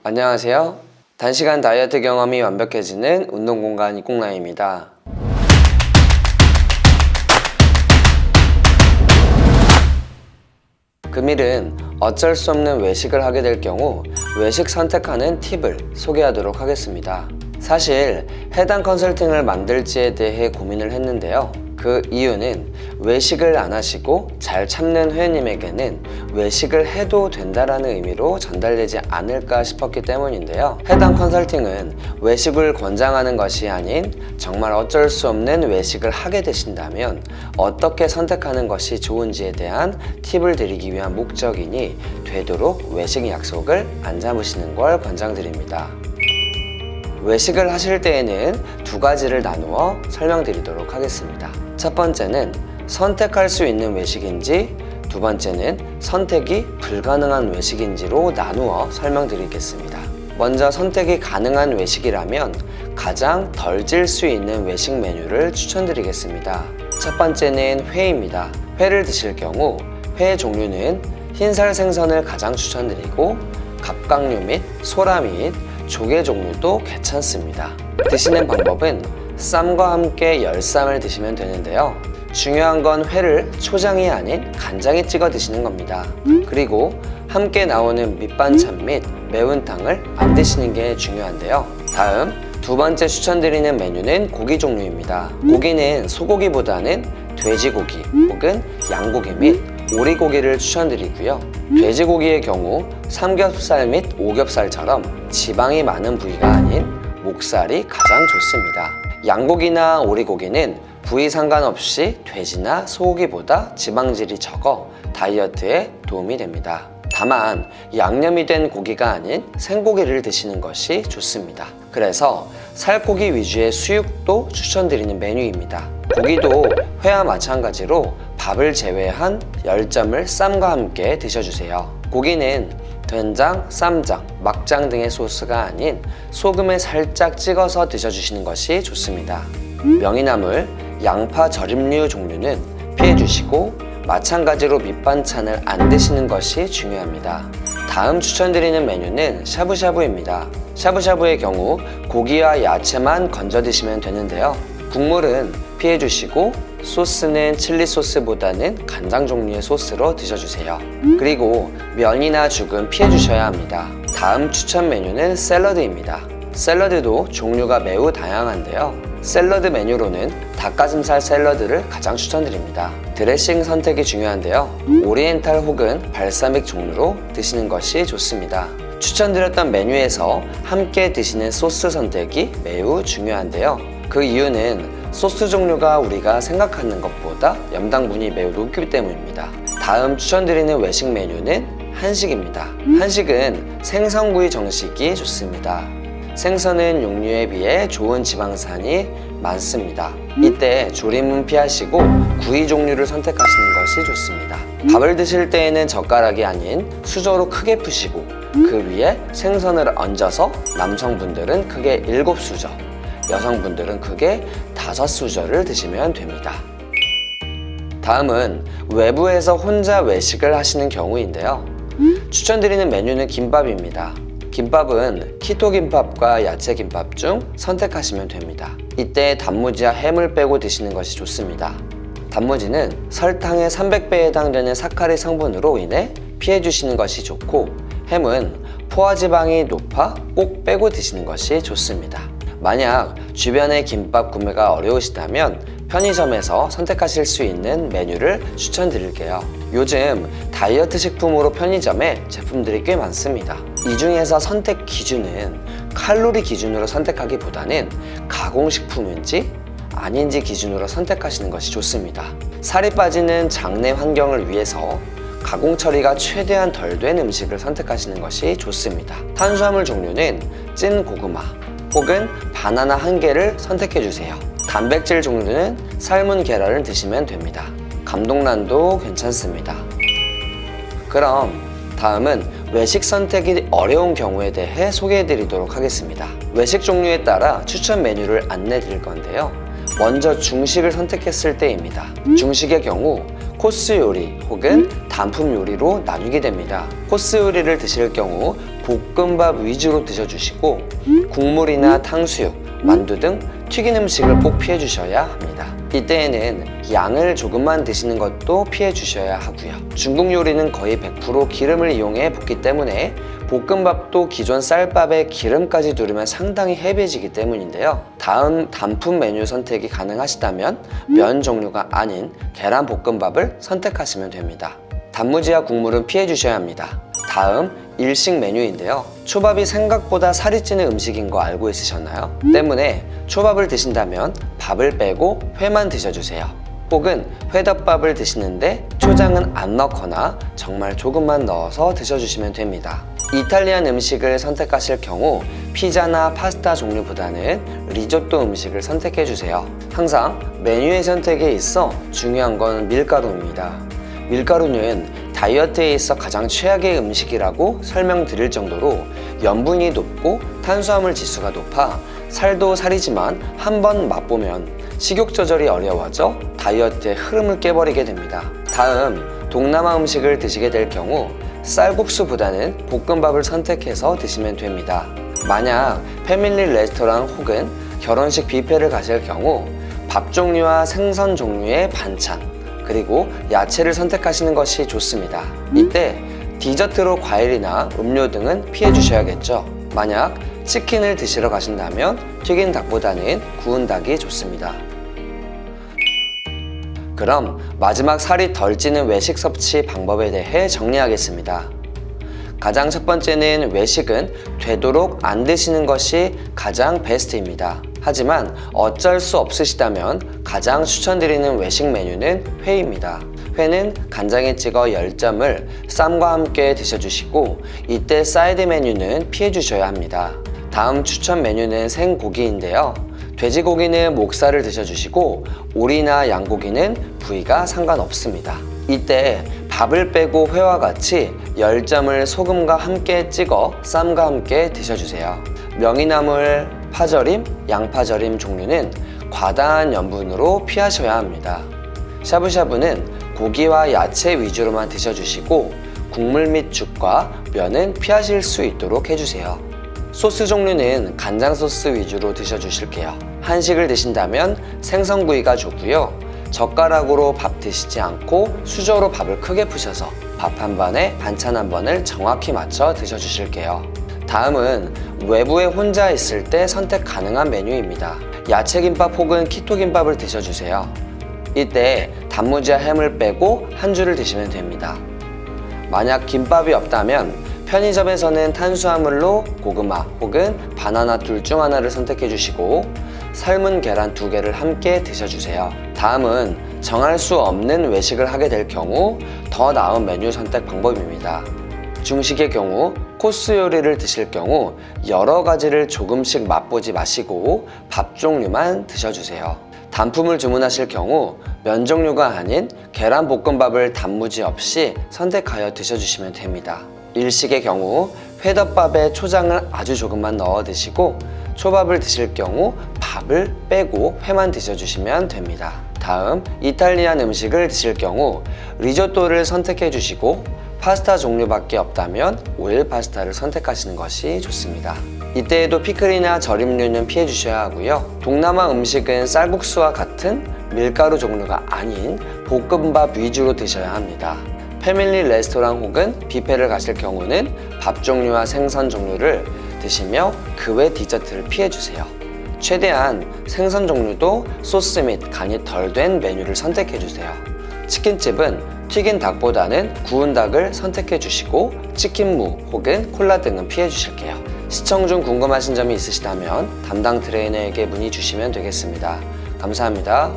안녕하세요. 단시간 다이어트 경험이 완벽해지는 운동공간 이꽁라입니다. 금일은 어쩔 수 없는 외식을 하게 될 경우 외식 선택하는 팁을 소개하도록 하겠습니다. 사실 해당 컨설팅을 만들지에 대해 고민을 했는데요. 그 이유는 외식을 안 하시고 잘 참는 회원님에게는 외식을 해도 된다라는 의미로 전달되지 않을까 싶었기 때문인데요. 해당 컨설팅은 외식을 권장하는 것이 아닌 정말 어쩔 수 없는 외식을 하게 되신다면 어떻게 선택하는 것이 좋은지에 대한 팁을 드리기 위한 목적이니 되도록 외식 약속을 안 잡으시는 걸 권장드립니다. 외식을 하실 때에는 두 가지를 나누어 설명드리도록 하겠습니다. 첫 번째는 선택할 수 있는 외식인지, 두 번째는 선택이 불가능한 외식인지로 나누어 설명드리겠습니다. 먼저 선택이 가능한 외식이라면 가장 덜 찔 수 있는 외식 메뉴를 추천드리겠습니다. 첫 번째는 회입니다. 회를 드실 경우 회 종류는 흰살 생선을 가장 추천드리고 갑각류 및 소라 및 조개 종류도 괜찮습니다. 드시는 방법은 쌈과 함께 열쌈을 드시면 되는데요. 중요한 건 회를 초장이 아닌 간장에 찍어 드시는 겁니다. 그리고 함께 나오는 밑반찬 및 매운탕을 안 드시는 게 중요한데요. 다음 두 번째 추천드리는 메뉴는 고기 종류입니다. 고기는 소고기보다는 돼지고기 혹은 양고기 및 오리고기를 추천드리고요. 돼지고기의 경우 삼겹살 및 오겹살처럼 지방이 많은 부위가 아닌 목살이 가장 좋습니다. 양고기나 오리고기는 부위 상관없이 돼지나 소고기보다 지방질이 적어 다이어트에 도움이 됩니다. 다만 양념이 된 고기가 아닌 생고기를 드시는 것이 좋습니다. 그래서 살코기 위주의 수육도 추천드리는 메뉴입니다. 고기도 회와 마찬가지로 밥을 제외한 10점을 쌈과 함께 드셔주세요. 고기는 된장, 쌈장, 막장 등의 소스가 아닌 소금에 살짝 찍어서 드셔주시는 것이 좋습니다. 명이나물, 양파 절임류 종류는 피해주시고 마찬가지로 밑반찬을 안 드시는 것이 중요합니다. 다음 추천드리는 메뉴는 샤브샤브입니다. 샤브샤브의 경우 고기와 야채만 건져 드시면 되는데요. 국물은 피해주시고 소스는 칠리 소스보다는 간장 종류의 소스로 드셔주세요. 그리고 면이나 죽은 피해주셔야 합니다. 다음 추천 메뉴는 샐러드입니다. 샐러드도 종류가 매우 다양한데요. 샐러드 메뉴로는 닭가슴살 샐러드를 가장 추천드립니다. 드레싱 선택이 중요한데요. 오리엔탈 혹은 발사믹 종류로 드시는 것이 좋습니다. 추천드렸던 메뉴에서 함께 드시는 소스 선택이 매우 중요한데요. 그 이유는 소스 종류가 우리가 생각하는 것보다 염당분이 매우 높기 때문입니다. 다음 추천드리는 외식 메뉴는 한식입니다. 한식은 생선구이 정식이 좋습니다. 생선은 육류에 비해 좋은 지방산이 많습니다. 이때 조림은 피하시고 구이 종류를 선택하시는 것이 좋습니다. 밥을 드실 때에는 젓가락이 아닌 수저로 크게 푸시고 그 위에 생선을 얹어서 남성분들은 크게 7수저, 여성분들은 크게 5수저를 드시면 됩니다. 다음은 외부에서 혼자 외식을 하시는 경우인데요. 추천드리는 메뉴는 김밥입니다. 김밥은 키토 김밥과 야채 김밥 중 선택하시면 됩니다. 이때 단무지와 햄을 빼고 드시는 것이 좋습니다. 단무지는 설탕의 300배에 해당되는 사카린 성분으로 인해 피해주시는 것이 좋고 햄은 포화지방이 높아 꼭 빼고 드시는 것이 좋습니다. 만약 주변에 김밥 구매가 어려우시다면 편의점에서 선택하실 수 있는 메뉴를 추천드릴게요. 요즘 다이어트 식품으로 편의점에 제품들이 꽤 많습니다. 이 중에서 선택 기준은 칼로리 기준으로 선택하기보다는 가공식품인지 아닌지 기준으로 선택하시는 것이 좋습니다. 살이 빠지는 장내 환경을 위해서 가공 처리가 최대한 덜 된 음식을 선택하시는 것이 좋습니다. 탄수화물 종류는 찐 고구마 혹은 바나나 1개를 선택해주세요. 단백질 종류는 삶은 계란을 드시면 됩니다. 감동란도 괜찮습니다. 그럼 다음은 외식 선택이 어려운 경우에 대해 소개해드리도록 하겠습니다. 외식 종류에 따라 추천 메뉴를 안내드릴 건데요. 먼저 중식을 선택했을 때입니다. 중식의 경우 코스 요리 혹은 단품 요리로 나누게 됩니다. 코스 요리를 드실 경우 볶음밥 위주로 드셔주시고 국물이나 탕수육, 만두 등 튀긴 음식을 꼭 피해 주셔야 합니다. 이때에는 양을 조금만 드시는 것도 피해 주셔야 하고요. 중국 요리는 거의 100% 기름을 이용해 볶기 때문에 볶음밥도 기존 쌀밥에 기름까지 두르면 상당히 헤비해지기 때문인데요. 다음 단품 메뉴 선택이 가능하시다면 면 종류가 아닌 계란 볶음밥을 선택하시면 됩니다. 단무지와 국물은 피해 주셔야 합니다. 다음 일식 메뉴인데요. 초밥이 생각보다 살이 찌는 음식인 거 알고 있으셨나요? 때문에 초밥을 드신다면 밥을 빼고 회만 드셔주세요. 혹은 회덮밥을 드시는데 초장은 안 넣거나 정말 조금만 넣어서 드셔주시면 됩니다. 이탈리안 음식을 선택하실 경우 피자나 파스타 종류보다는 리조또 음식을 선택해주세요. 항상 메뉴의 선택에 있어 중요한 건 밀가루입니다. 밀가루는 다이어트에 있어 가장 최악의 음식이라고 설명드릴 정도로 염분이 높고 탄수화물 지수가 높아 살도 살이지만 한번 맛보면 식욕 조절이 어려워져 다이어트의 흐름을 깨버리게 됩니다. 다음 동남아 음식을 드시게 될 경우 쌀국수보다는 볶음밥을 선택해서 드시면 됩니다. 만약 패밀리 레스토랑 혹은 결혼식 뷔페를 가실 경우 밥 종류와 생선 종류의 반찬 그리고 야채를 선택하시는 것이 좋습니다. 이때 디저트로 과일이나 음료 등은 피해 주셔야겠죠. 만약 치킨을 드시러 가신다면 튀긴 닭보다는 구운 닭이 좋습니다. 그럼 마지막 살이 덜 찌는 외식 섭취 방법에 대해 정리하겠습니다. 가장 첫 번째는 외식은 되도록 안 드시는 것이 가장 베스트입니다. 하지만 어쩔 수 없으시다면 가장 추천드리는 외식 메뉴는 회입니다. 회는 간장에 찍어 10점을 쌈과 함께 드셔주시고 이때 사이드 메뉴는 피해 주셔야 합니다. 다음 추천 메뉴는 생고기인데요. 돼지고기는 목살을 드셔주시고 오리나 양고기는 부위가 상관없습니다. 이때 밥을 빼고 회와 같이 10점을 소금과 함께 찍어 쌈과 함께 드셔주세요. 명이나물, 파절임, 양파절임 종류는 과다한 염분으로 피하셔야 합니다. 샤브샤브는 고기와 야채 위주로만 드셔주시고 국물 및 죽과 면은 피하실 수 있도록 해주세요. 소스 종류는 간장 소스 위주로 드셔주실게요. 한식을 드신다면 생선구이가 좋고요. 젓가락으로 밥 드시지 않고 수저로 밥을 크게 푸셔서 밥 한 반에 반찬 한 번을 정확히 맞춰 드셔주실게요. 다음은 외부에 혼자 있을 때 선택 가능한 메뉴입니다. 야채김밥 혹은 키토김밥을 드셔주세요. 이때 단무지와 햄을 빼고 한 줄을 드시면 됩니다. 만약 김밥이 없다면 편의점에서는 탄수화물로 고구마 혹은 바나나 둘 중 하나를 선택해 주시고 삶은 계란 2개를 함께 드셔주세요. 다음은 정할 수 없는 외식을 하게 될 경우 더 나은 메뉴 선택 방법입니다. 중식의 경우 코스 요리를 드실 경우 여러 가지를 조금씩 맛보지 마시고 밥 종류만 드셔주세요. 단품을 주문하실 경우 면 종류가 아닌 계란볶음밥을 단무지 없이 선택하여 드셔주시면 됩니다. 일식의 경우 회덮밥에 초장을 아주 조금만 넣어 드시고 초밥을 드실 경우 밥을 빼고 회만 드셔주시면 됩니다. 다음 이탈리안 음식을 드실 경우 리조또를 선택해 주시고 파스타 종류밖에 없다면 오일 파스타를 선택하시는 것이 좋습니다. 이때에도 피클이나 절임류는 피해 주셔야 하고요. 동남아 음식은 쌀국수와 같은 밀가루 종류가 아닌 볶음밥 위주로 드셔야 합니다. 패밀리 레스토랑 혹은 뷔페를 가실 경우는 밥 종류와 생선 종류를 드시며 그 외 디저트를 피해 주세요. 최대한 생선 종류도 소스 및 간이 덜 된 메뉴를 선택해 주세요. 치킨집은 튀긴 닭보다는 구운 닭을 선택해 주시고 치킨무 혹은 콜라 등은 피해 주실게요. 시청 중 궁금하신 점이 있으시다면 담당 트레이너에게 문의 주시면 되겠습니다. 감사합니다.